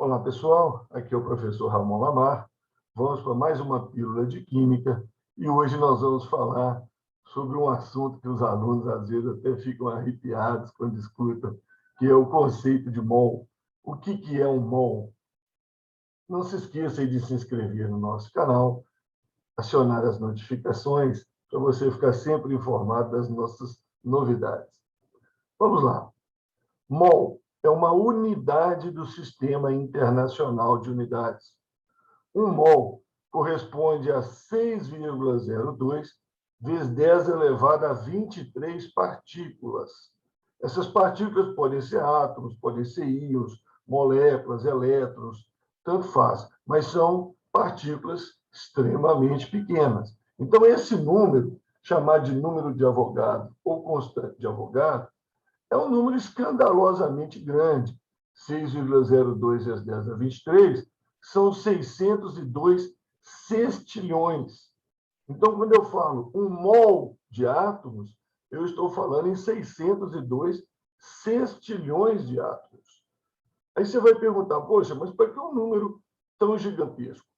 Olá, pessoal. Aqui é o professor Ramon Lamar. Vamos para mais uma pílula de Química e hoje nós vamos falar sobre um assunto que os alunos, às vezes, até ficam arrepiados quando escutam, que é o conceito de mol. O que é um mol? Não se esqueça de se inscrever no nosso canal, acionar as notificações para você ficar sempre informado das nossas novidades. Vamos lá. Mol é uma unidade do Sistema Internacional de Unidades. Um mol corresponde a 6,02 vezes 10 elevado a 23 partículas. Essas partículas podem ser átomos, podem ser íons, moléculas, elétrons, tanto faz, mas são partículas extremamente pequenas. Então, esse número, chamado de número de Avogadro ou constante de Avogadro, é um número escandalosamente grande. 6,02 vezes 10 a 23 são 602 sextilhões. Então, quando eu falo um mol de átomos, eu estou falando em 602 sextilhões de átomos. Aí você vai perguntar, poxa, mas por que um número tão gigantesco?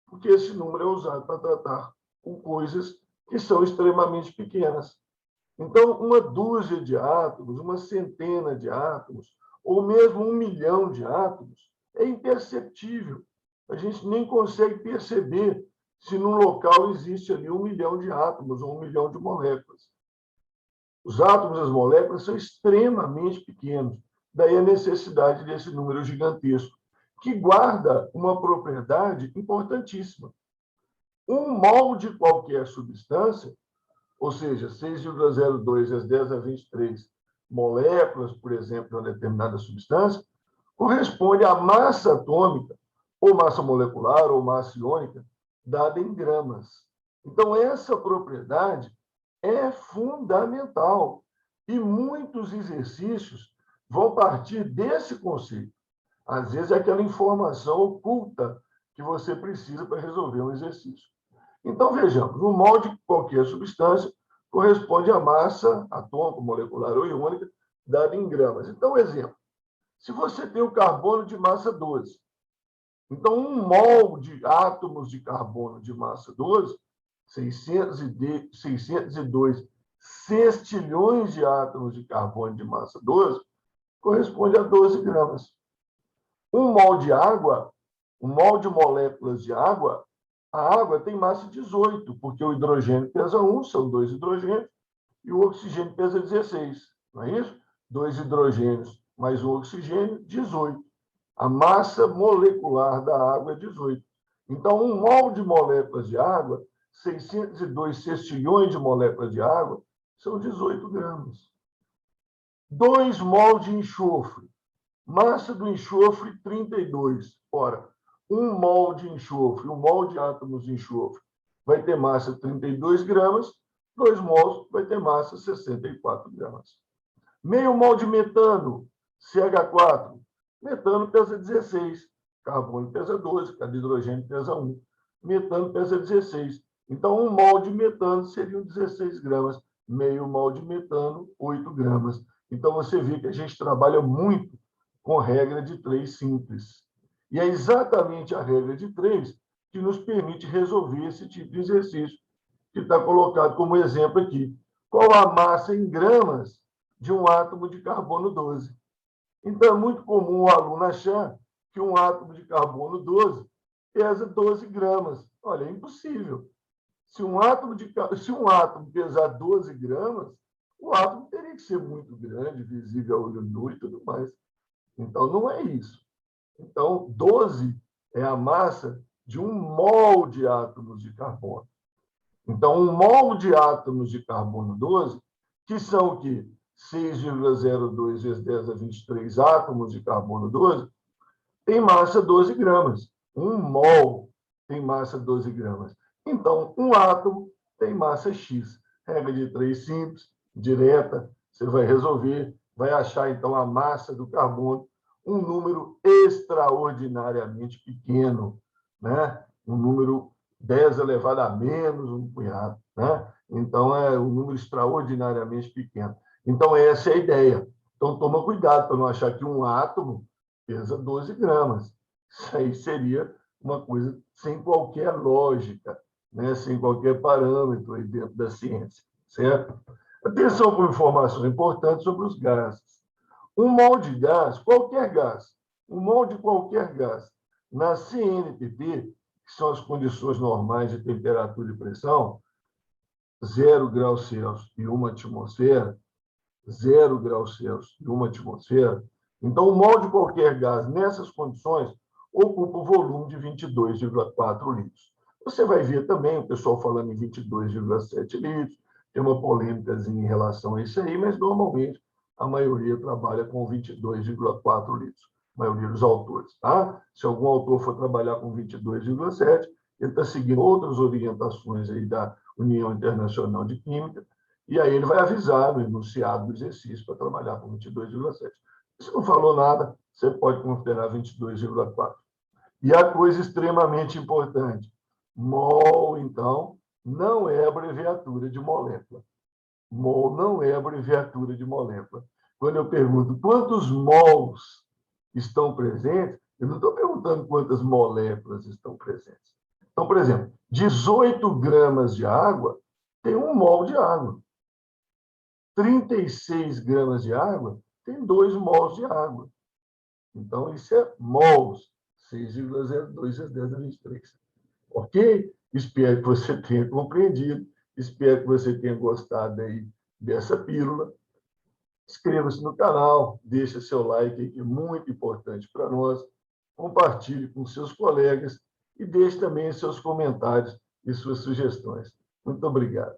Porque esse número é usado para tratar com coisas que são extremamente pequenas. Então, uma dúzia de átomos, uma centena de átomos, ou mesmo 1 milhão de átomos, é imperceptível. A gente nem consegue perceber se num local existe ali 1 milhão de átomos ou 1 milhão de moléculas. Os átomos e as moléculas são extremamente pequenos, daí a necessidade desse número gigantesco, que guarda uma propriedade importantíssima. Um mol de qualquer substância, ou seja, 6,02 vezes 10 a 23 moléculas, por exemplo, de uma determinada substância, corresponde à massa atômica, ou massa molecular, ou massa iônica, dada em gramas. Então, essa propriedade é fundamental. E muitos exercícios vão partir desse conceito. Às vezes, é aquela informação oculta que você precisa para resolver um exercício. Então, vejamos, o mol de qualquer substância corresponde à massa atômica, molecular ou iônica, dada em gramas. Então, exemplo, se você tem o carbono de massa 12, então um mol de átomos de carbono de massa 12, 602 sextilhões de átomos de carbono de massa 12, corresponde a 12 gramas. Um mol de água, um mol de moléculas de água, a água tem massa 18, porque o hidrogênio pesa 1, são 2 hidrogênios, e o oxigênio pesa 16, não é isso? 2 hidrogênios mais o oxigênio, 18. A massa molecular da água é 18. Então, um mol de moléculas de água, 602 sextilhões de moléculas de água, são 18 gramas. 2 mol de enxofre, massa do enxofre, 32. Ora, um mol de enxofre, um mol de átomos de enxofre, vai ter massa 32 gramas, 2 mols vai ter massa 64 gramas. Meio mol de metano, CH4. Metano pesa 16, carbono pesa 12, cada hidrogênio pesa 1. Metano pesa 16. Então, um mol de metano seriam 16 gramas. Meio mol de metano, 8 gramas. Então, você vê que a gente trabalha muito com regra de 3 simples. E é exatamente a regra de 3 que nos permite resolver esse tipo de exercício, que está colocado como exemplo aqui. Qual a massa em gramas de um átomo de carbono 12? Então, é muito comum o aluno achar que um átomo de carbono 12 pesa 12 gramas. Olha, é impossível. Se um átomo pesar 12 gramas, o átomo teria que ser muito grande, visível ao olho nu e tudo mais. Então, não é isso. Então, 12 é a massa de um mol de átomos de carbono. Então, um mol de átomos de carbono 12, que são o quê? 6,02 vezes 10 a 23 átomos de carbono 12, tem massa 12 gramas. Um mol tem massa 12 gramas. Então, um átomo tem massa X. Regra de 3 simples, direta, você vai resolver, vai achar, então, a massa do carbono, um número extraordinariamente pequeno, né? Um número 10 elevado a menos um punhado, né? Então, é um número extraordinariamente pequeno. Então, essa é a ideia. Então, toma cuidado para não achar que um átomo pesa 12 gramas. Isso aí seria uma coisa sem qualquer lógica, né? Sem qualquer parâmetro aí dentro da ciência, certo? Atenção para informação importante sobre os gases. Um mol de gás, qualquer gás, um mol de qualquer gás, na CNPP, que são as condições normais de temperatura e pressão, 0 graus Celsius e 1 atmosfera, 0 graus Celsius e 1 atmosfera, então o mol de qualquer gás nessas condições ocupa o volume de 22,4 litros. Você vai ver também o pessoal falando em 22,7 litros, tem uma polêmica em relação a isso aí, mas normalmente a maioria trabalha com 22,4 litros, a maioria dos autores. Tá? Se algum autor for trabalhar com 22,7, ele está seguindo outras orientações aí da União Internacional de Química, e aí ele vai avisar no enunciado do exercício para trabalhar com 22,7. Se não falou nada, você pode considerar 22,4. E a coisa extremamente importante, mol, então, não é abreviatura de molécula. Mol não é abreviatura de molécula. Quando eu pergunto quantos mols estão presentes, eu não estou perguntando quantas moléculas estão presentes. Então, por exemplo, 18 gramas de água tem 1 mol de água. 36 gramas de água tem 2 mols de água. Então, isso é mols, 6,02 vezes 10 a 23. Ok? Espero que você tenha compreendido, espero que você tenha gostado aí dessa pílula. Inscreva-se no canal, deixe seu like, que é muito importante para nós. Compartilhe com seus colegas e deixe também seus comentários e suas sugestões. Muito obrigado.